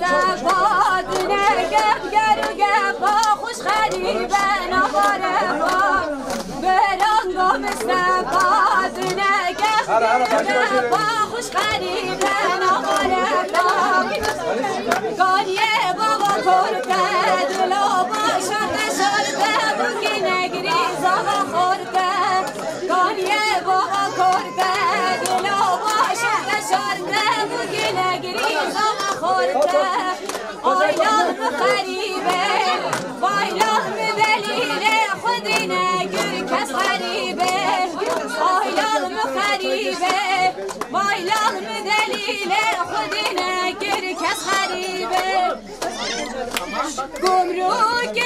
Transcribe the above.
استفاد نگم گرو گفا خوش خریبه نهاره با برانگام استفاد نگم گرو گفا خوش خریبه نهاره با گانیه بابا کرده دلو باشد شرده بگی نگری زاغا خورده گانیه بابا کرده دلو باشد شرده بگی نگری زاغا خورده آیلال بخریبه بایلال بدلیل خودی نگر کس خریبه آیلال بخریبه بایلال بدلیل خودی نگر کس خریبه گمرک